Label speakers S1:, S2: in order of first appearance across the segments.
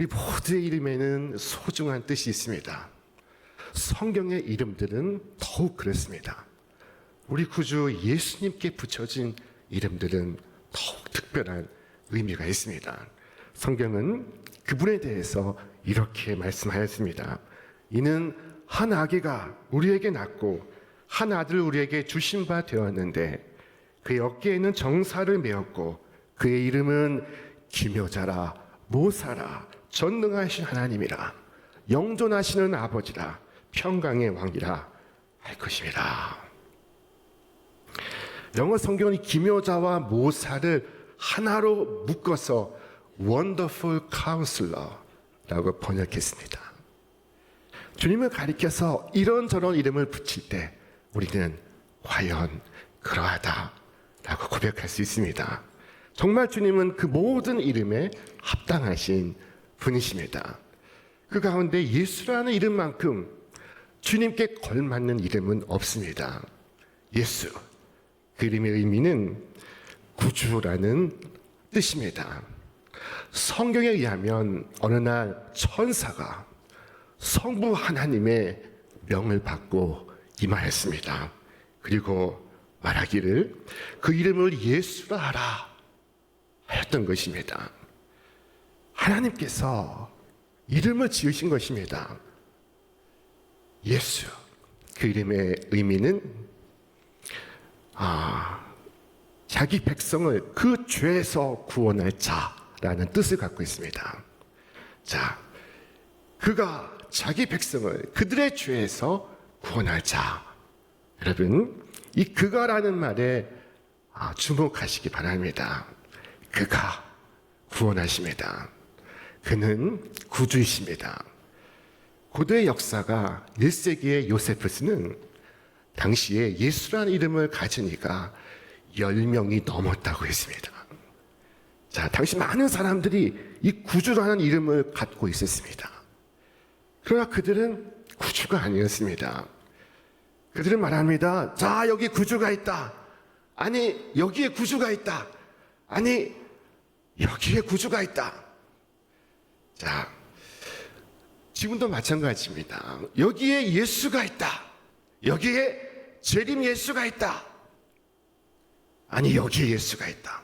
S1: 우리 모두의 이름에는 소중한 뜻이 있습니다. 성경의 이름들은 더욱 그렇습니다. 우리 구주 예수님께 붙여진 이름들은 더욱 특별한 의미가 있습니다. 성경은 그분에 대해서 이렇게 말씀하였습니다. 이는 한 아기가 우리에게 낳고 한 아들을 우리에게 주신 바 되었는데 그의 어깨에는 정사를 메었고 그의 이름은 기묘자라 모사라 전능하신 하나님이라 영존하시는 아버지라 평강의 왕이라 할 것입니다. 영어 성경은 이 기묘자와 모사를 하나로 묶어서 Wonderful Counselor라고 번역했습니다. 주님을 가리켜서 이런저런 이름을 붙일 때 우리는 과연 그러하다라고 고백할 수 있습니다. 정말 주님은 그 모든 이름에 합당하신 분이십니다. 그 가운데 예수라는 이름만큼 주님께 걸맞는 이름은 없습니다. 예수, 그 이름의 의미는 구주라는 뜻입니다. 성경에 의하면 어느 날 천사가 성부 하나님의 명을 받고 임하였습니다. 그리고 말하기를 그 이름을 예수라 하라 하였던 것입니다. 하나님께서 이름을 지으신 것입니다. 예수, 그 이름의 의미는 자기 백성을 그 죄에서 구원할 자라는 뜻을 갖고 있습니다. 자, 그가 자기 백성을 그들의 죄에서 구원할 자. 여러분, 이 그가라는 말에 주목하시기 바랍니다. 그가 구원하십니다. 그는 구주이십니다. 고대 역사가 1세기의 요세푸스는 당시에 예수라는 이름을 가진 이가 10명이 넘었다고 했습니다. 자, 당시 많은 사람들이 이 구주라는 이름을 갖고 있었습니다. 그러나 그들은 구주가 아니었습니다. 그들은 말합니다. 자, 여기 구주가 있다. 아니, 여기에 구주가 있다. 아니, 여기에 구주가 있다. 자, 지금도 마찬가지입니다. 여기에 예수가 있다. 여기에 재림 예수가 있다. 아니, 여기에 예수가 있다.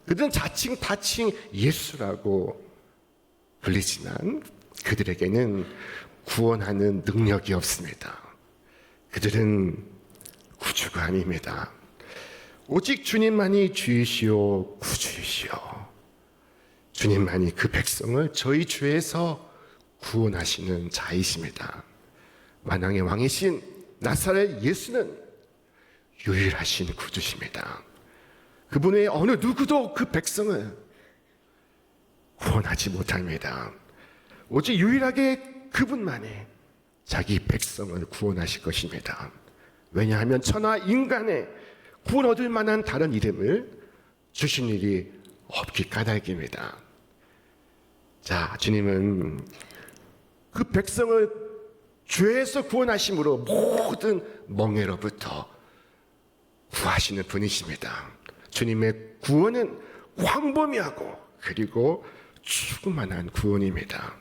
S1: 그들은 자칭 타칭 예수라고 불리지만 그들에게는 구원하는 능력이 없습니다. 그들은 구주가 아닙니다. 오직 주님만이 주이시오 구주이시오. 주님만이 그 백성을 저희 죄에서 구원하시는 자이십니다. 만왕의 왕이신 나사렛 예수는 유일하신 구주십니다. 그분 외에 어느 누구도 그 백성을 구원하지 못합니다. 오직 유일하게 그분만이 자기 백성을 구원하실 것입니다. 왜냐하면 천하 인간의 구원 얻을 만한 다른 이름을 주신 일이 없기 까닭입니다. 자, 주님은 그 백성을 죄에서 구원하심으로 모든 멍에로부터 구하시는 분이십니다. 주님의 구원은 광범위하고 그리고 충만한 구원입니다.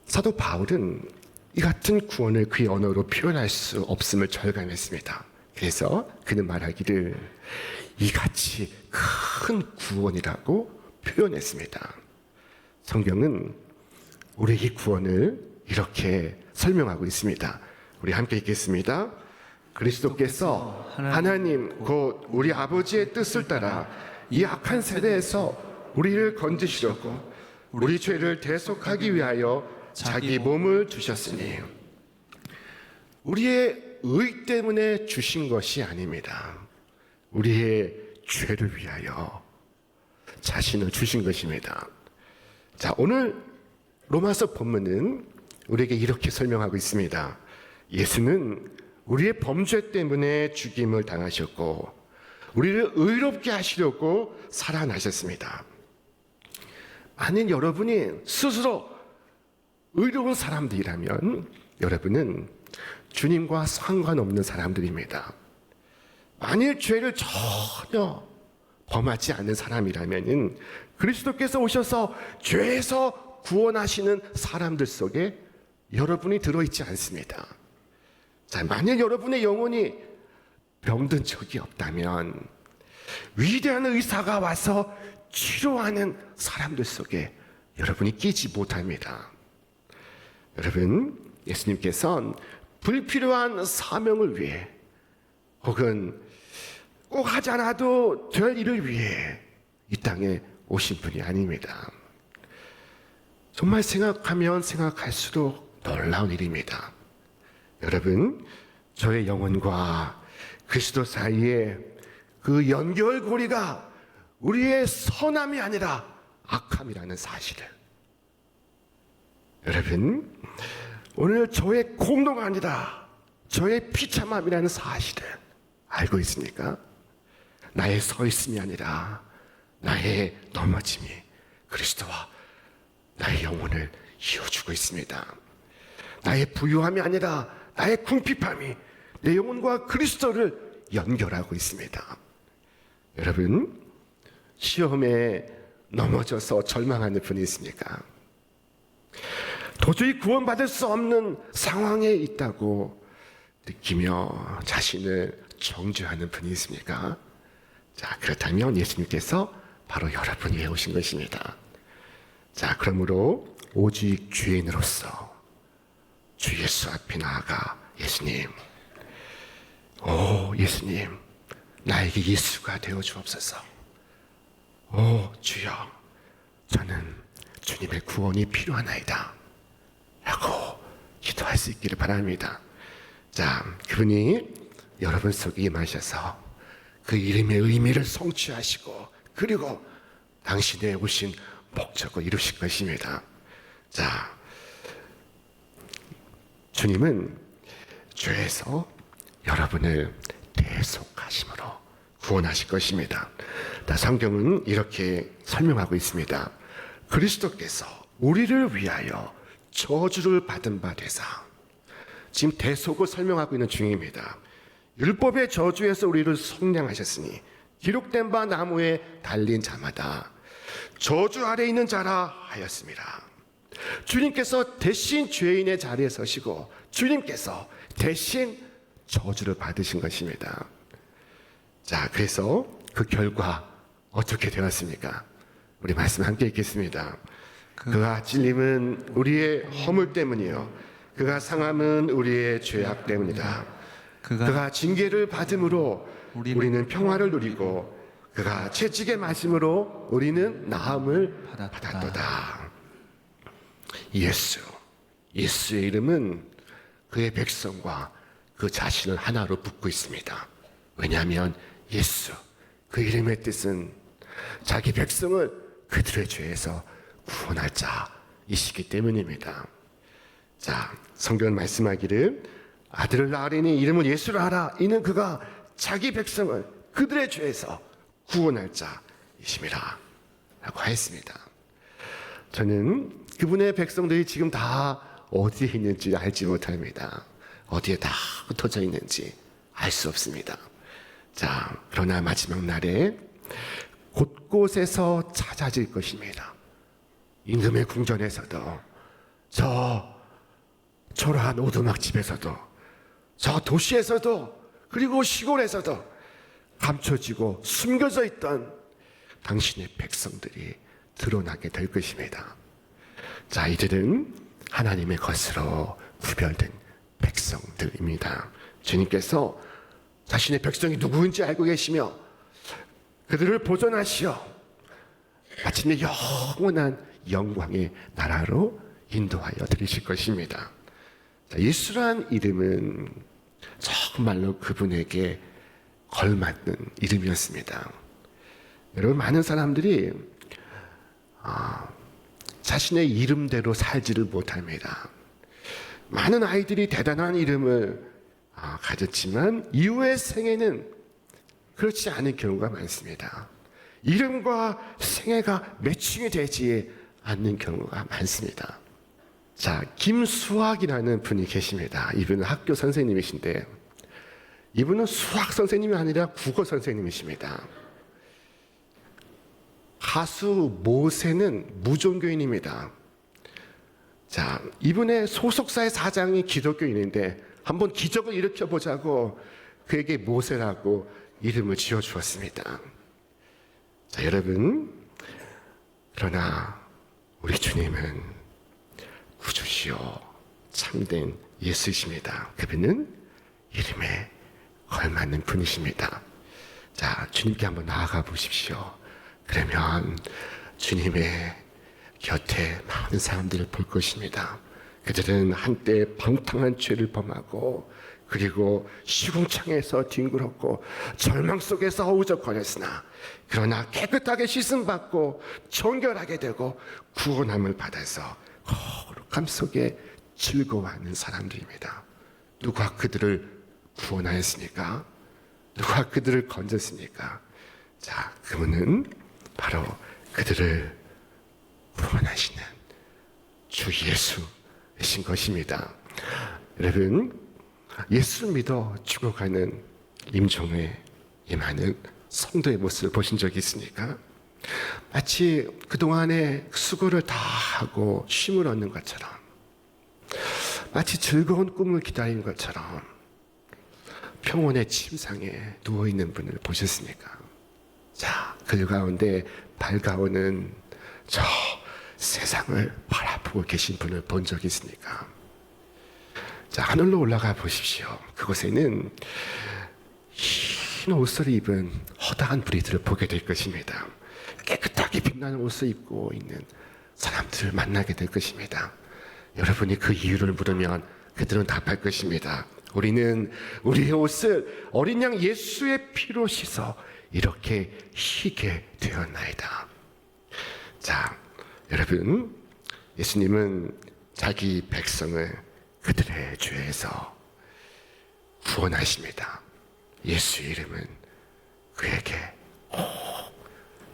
S1: 사도 바울은 이 같은 구원을 그의 언어로 표현할 수 없음을 절감했습니다. 그래서 그는 말하기를 이같이 큰 구원이라고 표현했습니다. 성경은 우리의 이 구원을 이렇게 설명하고 있습니다. 우리 함께 읽겠습니다. 그리스도께서 하나님 곧 우리 아버지의 뜻을 따라 이 악한 세대에서 우리를 건지시려고 우리 죄를 대속하기 위하여 자기 몸을 주셨으니 우리의 의 때문에 주신 것이 아닙니다. 우리의 죄를 위하여 자신을 주신 것입니다. 자, 오늘 로마서 본문은 우리에게 이렇게 설명하고 있습니다. 예수는 우리의 범죄 때문에 죽임을 당하셨고 우리를 의롭게 하시려고 살아나셨습니다. 만일 여러분이 스스로 의로운 사람들이라면 여러분은 주님과 상관없는 사람들입니다. 만일 죄를 전혀 범하지 않는 사람이라면은 그리스도께서 오셔서 죄에서 구원하시는 사람들 속에 여러분이 들어있지 않습니다. 자, 만약 여러분의 영혼이 병든 적이 없다면 위대한 의사가 와서 치료하는 사람들 속에 여러분이 끼지 못합니다. 여러분, 예수님께서는 불필요한 사명을 위해 혹은 꼭 하지 않아도 될 일을 위해 이 땅에 오신 분이 아닙니다. 정말 생각하면 생각할수록 놀라운 일입니다. 여러분, 저의 영혼과 그리스도 사이에 그 연결고리가 우리의 선함이 아니라 악함이라는 사실을, 여러분, 오늘 저의 공로가 아니라 저의 비참함이라는 사실을 알고 있습니까? 나의 서 있음이 아니라 나의 넘어짐이 그리스도와 나의 영혼을 이어주고 있습니다. 나의 부유함이 아니라 나의 궁핍함이 내 영혼과 그리스도를 연결하고 있습니다. 여러분, 시험에 넘어져서 절망하는 분이 있습니까? 도저히 구원받을 수 없는 상황에 있다고 느끼며 자신을 정죄하는 분이 있습니까? 자, 그렇다면 예수님께서 바로 여러분 위해 오신 것입니다. 자, 그러므로 오직 죄인으로서 주 예수 앞에 나아가 예수님, 예수님, 나에게 예수가 되어 주옵소서. 주여, 저는 주님의 구원이 필요하나이다 라고 기도할 수 있기를 바랍니다. 자, 그분이 여러분 속에 임하셔서 그 이름의 의미를 성취하시고 그리고 당신의 오신 목적을 이루실 것입니다. 자, 주님은 죄에서 여러분을 대속하심으로 구원하실 것입니다. 성경은 이렇게 설명하고 있습니다. 그리스도께서 우리를 위하여 저주를 받은 바 되사, 지금 대속을 설명하고 있는 중입니다. 율법의 저주에서 우리를 속량하셨으니 기록된 바 나무에 달린 자마다 저주 아래 있는 자라 하였습니다. 주님께서 대신 죄인의 자리에 서시고 주님께서 대신 저주를 받으신 것입니다. 자, 그래서 그 결과 어떻게 되었습니까? 우리 말씀 함께 읽겠습니다. 그가 찔림은 우리의 허물 때문이요 그가 상함은 우리의 죄악 때문이다. 그가 징계를 받음으로 우리는 평화를 누리고 그가 채찍에 맞음으로 우리는 나음을 받았도다. 예수의 이름은 그의 백성과 그 자신을 하나로 붙고 있습니다. 왜냐하면 예수, 그 이름의 뜻은 자기 백성을 그들의 죄에서 구원할 자이시기 때문입니다. 자, 성경은 말씀하기를 아들을 낳으리니 이름을 예수라 하라. 이는 그가 자기 백성을 그들의 죄에서 구원할 자이심이라 라고 하였습니다. 저는 그분의 백성들이 지금 다 어디에 있는지 알지 못합니다. 어디에 다 흩어져 있는지 알 수 없습니다. 자, 그러나 마지막 날에 곳곳에서 찾아질 것입니다. 임금의 궁전에서도, 저 초라한 오두막집에서도, 저 도시에서도, 그리고 시골에서도 감춰지고 숨겨져 있던 당신의 백성들이 드러나게 될 것입니다. 자, 이들은 하나님의 것으로 구별된 백성들입니다. 주님께서 자신의 백성이 누구인지 알고 계시며 그들을 보존하시어 마침내 영원한 영광의 나라로 인도하여 드리실 것입니다. 자, 예수란 이름은 정말로 그분에게 걸맞는 이름이었습니다. 여러분, 많은 사람들이 자신의 이름대로 살지를 못합니다. 많은 아이들이 대단한 이름을 가졌지만 이후의 생애는 그렇지 않은 경우가 많습니다. 이름과 생애가 매칭이 되지 않는 경우가 많습니다. 자, 김수학이라는 분이 계십니다. 이분은 학교 선생님이신데 이분은 수학 선생님이 아니라 국어 선생님이십니다. 가수 모세는 무종교인입니다. 자, 이분의 소속사의 사장이 기독교인인데 한번 기적을 일으켜 보자고 그에게 모세라고 이름을 지어 주었습니다. 자, 여러분, 그러나 우리 주님은 구주시요 참된 예수이십니다. 그분은 이름에 걸맞는 분이십니다. 자, 주님께 한번 나아가 보십시오. 그러면 주님의 곁에 많은 사람들을 볼 것입니다. 그들은 한때 방탕한 죄를 범하고 그리고 시궁창에서 뒹굴었고 절망 속에서 허우적거렸으나 그러나 깨끗하게 씻음받고 정결하게 되고 구원함을 받아서 거룩함 속에 즐거워하는 사람들입니다. 누가 그들을 구원하였습니까? 누가 그들을 건졌습니까? 자, 그분은 바로 그들을 구원하시는 주 예수이신 것입니다. 여러분, 예수를 믿어 죽어가는 임종의 임하는 성도의 모습을 보신 적이 있습니까? 마치 그동안의 수고를 다 하고 쉼을 얻는 것처럼, 마치 즐거운 꿈을 기다리는 것처럼 평온의 침상에 누워있는 분을 보셨습니까? 자, 그 가운데 밝아오는 저 세상을 바라보고 계신 분을 본 적이 있습니까? 자, 하늘로 올라가 보십시오. 그곳에는 흰 옷을 입은 허다한 무리들을 보게 될 것입니다. 깨끗하게 빛나는 옷을 입고 있는 사람들을 만나게 될 것입니다. 여러분이 그 이유를 물으면 그들은 답할 것입니다. 우리는 우리의 옷을 어린 양 예수의 피로 씻어 이렇게 희게 되었나이다. 자, 여러분, 예수님은 자기 백성을 그들의 죄에서 구원하십니다. 예수의 이름은 그에게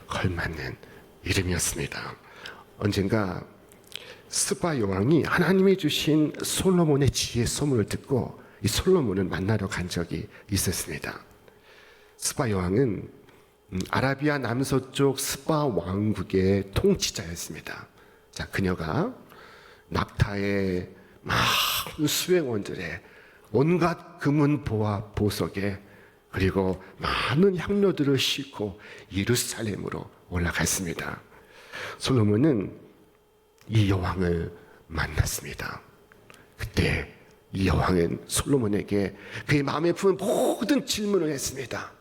S1: 걸맞는 이름이었습니다. 언젠가 스바 여왕이 하나님이 주신 솔로몬의 지혜 소문을 듣고 이 솔로몬을 만나러 간 적이 있었습니다. 스바 여왕은 아라비아 남서쪽 스바 왕국의 통치자였습니다. 자, 그녀가 낙타의 많은 수행원들의 온갖 금은 보화 보석에 그리고 많은 향료들을 싣고 예루살렘으로 올라갔습니다. 솔로몬은 이 여왕을 만났습니다. 그때 이 여왕은 솔로몬에게 그의 마음에 품은 모든 질문을 했습니다.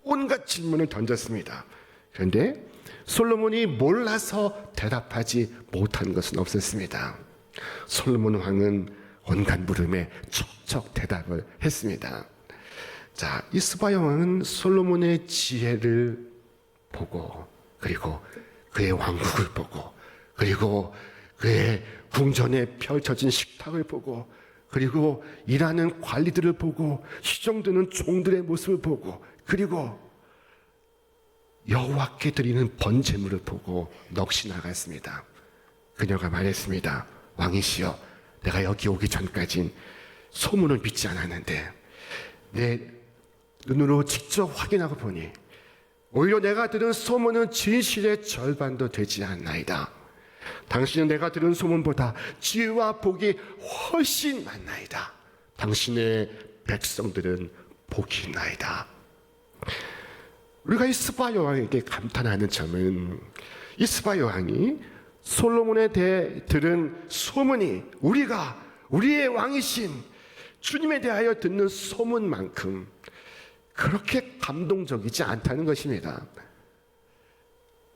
S1: 온갖 질문을 던졌습니다. 그런데 솔로몬이 몰라서 대답하지 못한 것은 없었습니다. 솔로몬 왕은 온갖 물음에 척척 대답을 했습니다. 자, 이 스바 왕은 솔로몬의 지혜를 보고 그리고 그의 왕국을 보고 그리고 그의 궁전에 펼쳐진 식탁을 보고 그리고 일하는 관리들을 보고 시종드는 종들의 모습을 보고 그리고 여호와께 드리는 번제물을 보고 넋이 나갔습니다. 그녀가 말했습니다. 왕이시여, 내가 여기 오기 전까진 소문을 믿지 않았는데 내 눈으로 직접 확인하고 보니 오히려 내가 들은 소문은 진실의 절반도 되지 않나이다. 당신은 내가 들은 소문보다 지혜와 복이 훨씬 많나이다. 당신의 백성들은 복이 있나이다. 우리가 이 스바 여왕에게 감탄하는 점은 이 스바 여왕이 솔로몬에 대해 들은 소문이 우리의 왕이신 주님에 대하여 듣는 소문만큼 그렇게 감동적이지 않다는 것입니다.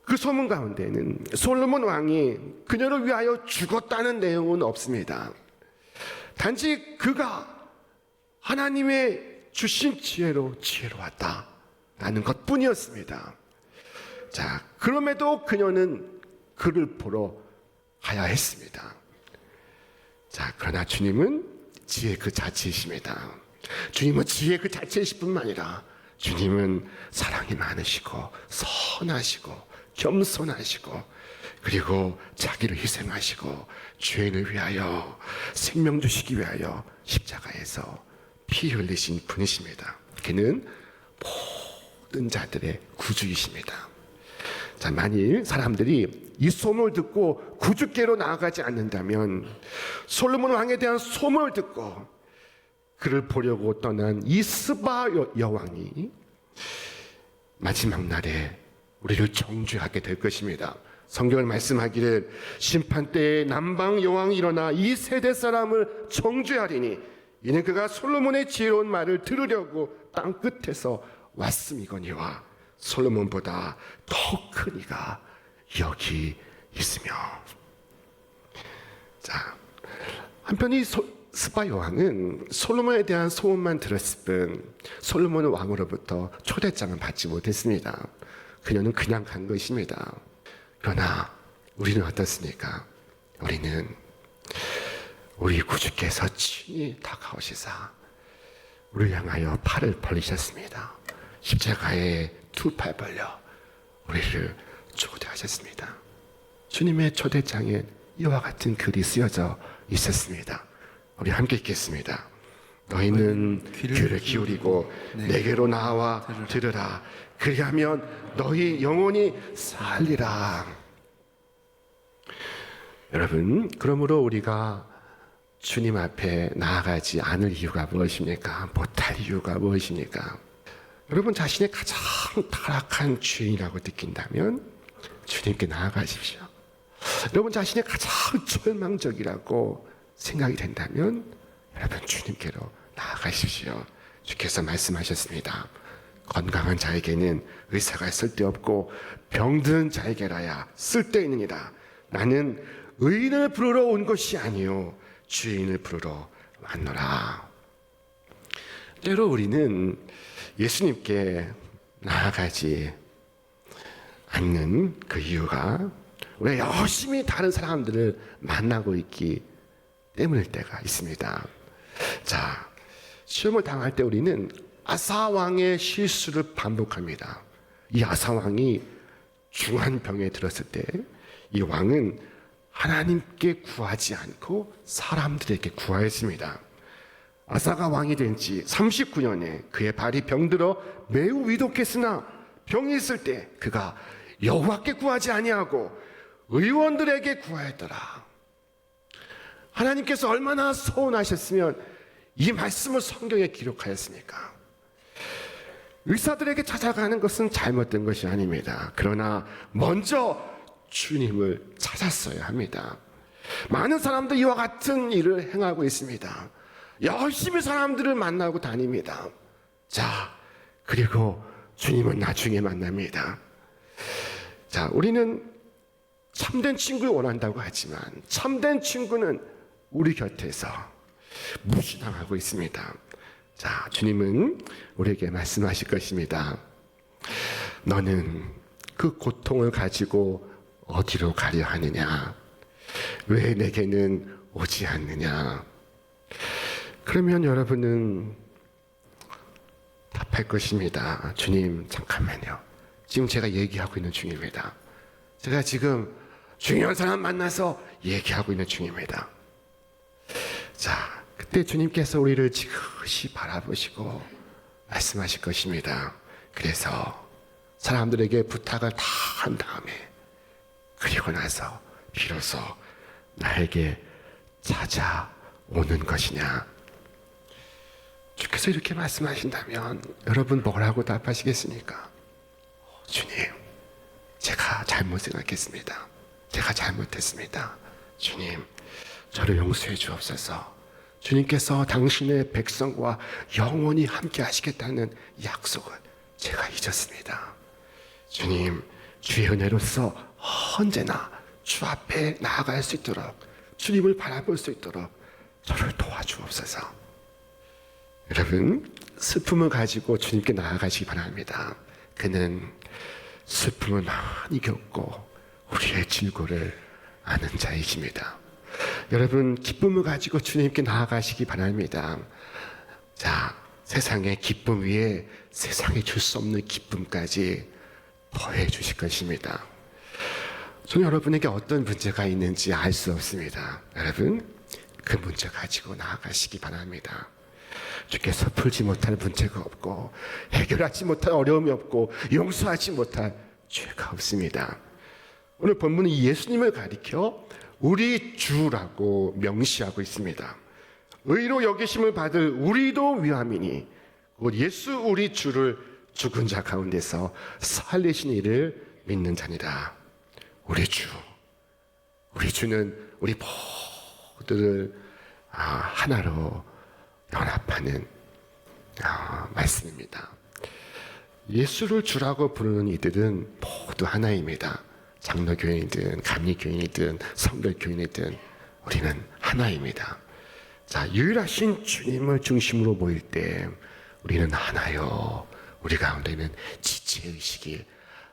S1: 그 소문 가운데는 솔로몬 왕이 그녀를 위하여 죽었다는 내용은 없습니다. 단지 그가 하나님의 주신 지혜로 지혜로웠다라는 것뿐이었습니다. 자, 그럼에도 그녀는 그를 보러 가야 했습니다. 자, 그러나 주님은 지혜 그 자체이십니다. 주님은 지혜 그 자체이실 뿐만 아니라 주님은 사랑이 많으시고 선하시고 겸손하시고 그리고 자기를 희생하시고 죄인을 위하여 생명 주시기 위하여 십자가에서 피 흘리신 분이십니다. 그는 모든 자들의 구주이십니다. 자, 만일 사람들이 이 소문을 듣고 구주께로 나아가지 않는다면 솔로몬 왕에 대한 소문을 듣고 그를 보려고 떠난 이 스바 여왕이 마지막 날에 우리를 정죄하게 될 것입니다. 성경을 말씀하기를 심판 때에 남방 여왕이 일어나 이 세대 사람을 정죄하리니 이는 그가 솔로몬의 지혜로운 말을 들으려고 땅 끝에서 왔음이거니와 솔로몬보다 더 큰 이가 여기 있으며. 자, 한편 이 스바 여왕은 솔로몬에 대한 소문만 들었을 뿐 솔로몬의 왕으로부터 초대장을 받지 못했습니다. 그녀는 그냥 간 것입니다. 그러나 우리는 어떻습니까? 우리는 우리 구주께서 친히 다가오시사 우리를 향하여 팔을 벌리셨습니다. 십자가에 두 팔 벌려 우리를 초대하셨습니다. 주님의 초대장에 이와 같은 글이 쓰여져 있었습니다. 우리 함께 읽겠습니다. 너희는 귀를 기울이고 내게로 나와 들으라. 그리하면 너희 영혼이 살리라. 여러분, 그러므로 우리가 주님 앞에 나아가지 않을 이유가 무엇입니까? 못할 이유가 무엇입니까? 여러분 자신의 가장 타락한 죄인이라고 느낀다면 주님께 나아가십시오. 여러분 자신의 가장 절망적이라고 생각이 된다면 여러분 주님께로 나아가십시오. 주께서 말씀하셨습니다. 건강한 자에게는 의사가 쓸데없고 병든 자에게라야 쓸데있느니라. 나는 의인을 부르러 온 것이 아니요 죄인을 부르러 왔노라. 때로 우리는 예수님께 나아가지 않는 그 이유가 우리가 열심히 다른 사람들을 만나고 있기 때문일 때가 있습니다. 자, 시험을 당할 때 우리는 아사왕의 실수를 반복합니다. 이 아사왕이 중한 병에 들었을 때 이 왕은 하나님께 구하지 않고 사람들에게 구하였습니다. 아사가 왕이 된 지 39년에 그의 발이 병들어 매우 위독했으나 병이 있을 때 그가 여호와께 구하지 아니하고 의원들에게 구하였더라. 하나님께서 얼마나 서운하셨으면 이 말씀을 성경에 기록하였습니까? 의사들에게 찾아가는 것은 잘못된 것이 아닙니다. 그러나 먼저 주님을 찾았어야 합니다. 많은 사람들이 이와 같은 일을 행하고 있습니다. 열심히 사람들을 만나고 다닙니다. 자, 그리고 주님은 나중에 만납니다. 자, 우리는 참된 친구를 원한다고 하지만 참된 친구는 우리 곁에서 무시당하고 있습니다. 자, 주님은 우리에게 말씀하실 것입니다. 너는 그 고통을 가지고 어디로 가려 하느냐? 왜 내게는 오지 않느냐? 그러면 여러분은 답할 것입니다. 주님, 잠깐만요. 지금 제가 얘기하고 있는 중입니다. 제가 지금 중요한 사람 만나서 얘기하고 있는 중입니다. 자, 그때 주님께서 우리를 지그시 바라보시고 말씀하실 것입니다. 그래서 사람들에게 부탁을 다 한 다음에 그리고 나서 비로소 나에게 찾아오는 것이냐? 주께서 이렇게 말씀하신다면 여러분 뭐라고 답하시겠습니까? 주님, 제가 잘못 생각했습니다. 제가 잘못했습니다. 주님, 저를 용서해 주옵소서. 주님께서 당신의 백성과 영원히 함께 하시겠다는 약속을 제가 잊었습니다. 주님, 주의 은혜로서 언제나 주 앞에 나아갈 수 있도록 주님을 바라볼 수 있도록 저를 도와주옵소서. 여러분, 슬픔을 가지고 주님께 나아가시기 바랍니다. 그는 슬픔을 많이 겪고 우리의 질고를 아는 자이십니다. 여러분, 기쁨을 가지고 주님께 나아가시기 바랍니다. 자, 세상의 기쁨 위에 세상에 줄 수 없는 기쁨까지 더해 주실 것입니다. 저는 여러분에게 어떤 문제가 있는지 알 수 없습니다. 여러분, 그 문제 가지고 나아가시기 바랍니다. 주께서 풀지 못할 문제가 없고 해결하지 못할 어려움이 없고 용서하지 못할 죄가 없습니다. 오늘 본문은 예수님을 가리켜 우리 주라고 명시하고 있습니다. 의로 여기심을 받을 우리도 위함이니 곧 예수 우리 주를 죽은 자 가운데서 살리신 이를 믿는 자니라. 우리 주는 우리 모두를 하나로 연합하는 말씀입니다. 예수를 주라고 부르는 이들은 모두 하나입니다. 장로교인이든 감리교인이든 성결교인이든 우리는 하나입니다. 자, 유일하신 주님을 중심으로 모일 때 우리는 하나요. 우리 가운데는 지체의식이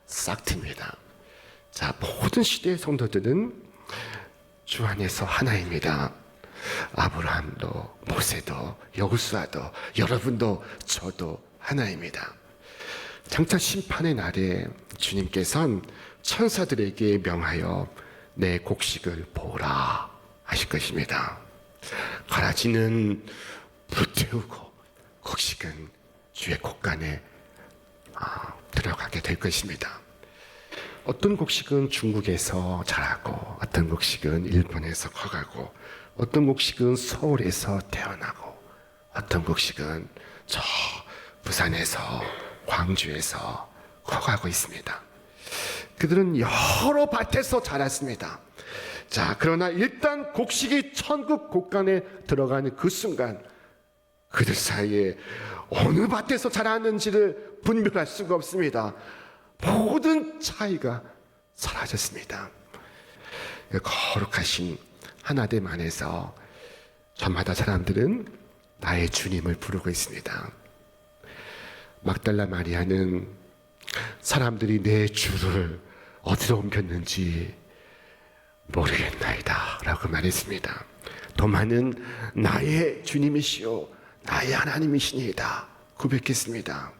S1: 싹 틉니다. 자, 모든 시대의 성도들은 주 안에서 하나입니다. 아브라함도 모세도 여호수아도 여러분도 저도 하나입니다. 장차 심판의 날에 주님께서는 천사들에게 명하여 내 곡식을 보라 하실 것입니다. 가라지는 불태우고 곡식은 주의 곡간에 들어가게 될 것입니다. 어떤 곡식은 중국에서 자라고 어떤 곡식은 일본에서 커가고 어떤 곡식은 서울에서 태어나고 어떤 곡식은 저 부산에서 광주에서 커가고 있습니다. 그들은 여러 밭에서 자랐습니다. 자, 그러나 일단 곡식이 천국 곡간에 들어가는 그 순간 그들 사이에 어느 밭에서 자랐는지를 분별할 수가 없습니다. 모든 차이가 사라졌습니다. 거룩하신 하나됨 안에서 저마다 사람들은 나의 주님을 부르고 있습니다. 막달라 마리아는 사람들이 내 주를 어디로 옮겼는지 모르겠나이다 라고 말했습니다. 도마는 나의 주님이시오 나의 하나님이시니이다 고백했습니다.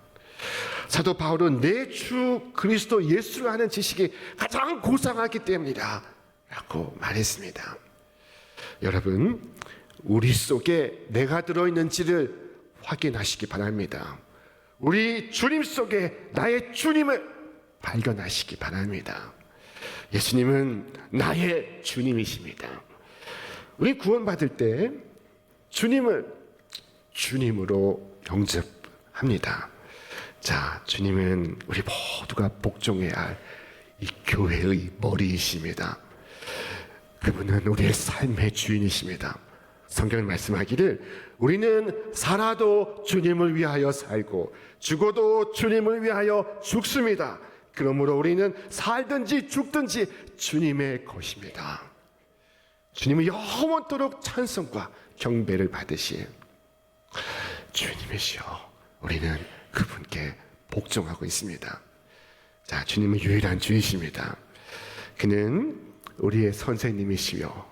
S1: 사도 바울은 내 주 그리스도 예수를 아는 지식이 가장 고상하기 때문이다 라고 말했습니다. 여러분, 우리 속에 내가 들어있는지를 확인하시기 바랍니다. 우리 주님 속에 나의 주님을 발견하시기 바랍니다. 예수님은 나의 주님이십니다. 우리 구원받을 때 주님을 주님으로 영접합니다. 자, 주님은 우리 모두가 복종해야 할 이 교회의 머리이십니다. 그분은 우리의 삶의 주인이십니다. 성경은 말씀하기를 우리는 살아도 주님을 위하여 살고 죽어도 주님을 위하여 죽습니다. 그러므로 우리는 살든지 죽든지 주님의 것입니다. 주님은 영원토록 찬송과 경배를 받으신 주님이시여 우리는 그분께 복종하고 있습니다. 자, 주님은 유일한 주이십니다. 그는 우리의 선생님이시며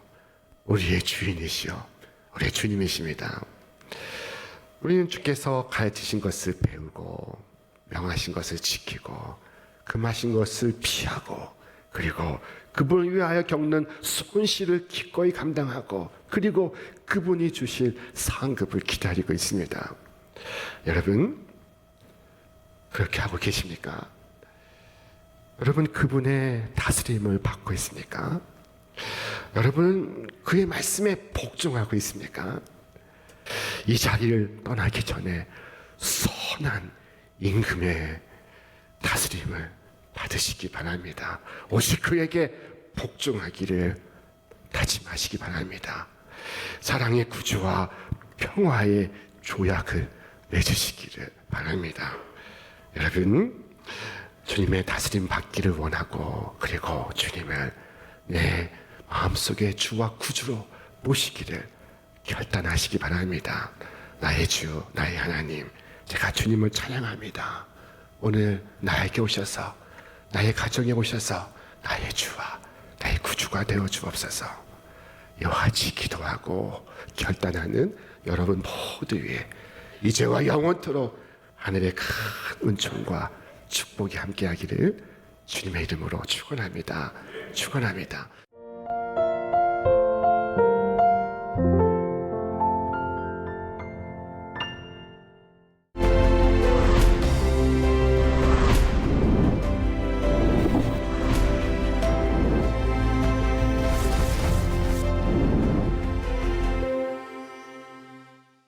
S1: 우리의 주인이시여 우리의 주님이십니다. 우리는 주께서 가르치신 것을 배우고 명하신 것을 지키고 금하신 것을 피하고 그리고 그분을 위하여 겪는 손실을 기꺼이 감당하고 그리고 그분이 주실 상급을 기다리고 있습니다. 여러분, 그렇게 하고 계십니까? 여러분, 그분의 다스림을 받고 있습니까? 여러분, 그의 말씀에 복종하고 있습니까? 이 자리를 떠나기 전에 선한 임금의 다스림을 받으시기 바랍니다. 오직 그에게 복종하기를 다짐하시기 바랍니다. 사랑의 구주와 평화의 조약을 맺으시기를 바랍니다. 여러분, 주님의 다스림 받기를 원하고 그리고 주님을 내 마음속에 주와 구주로 모시기를 결단하시기 바랍니다. 나의 주, 나의 하나님, 제가 주님을 찬양합니다. 오늘 나에게 오셔서 나의 가정에 오셔서 나의 주와 나의 구주가 되어 주옵소서. 이와 같이 기도하고 결단하는 여러분 모두 위에 이제와 영원토록 하늘의 큰 은총과 축복이 함께하기를 주님의 이름으로 축원합니다. 축원합니다.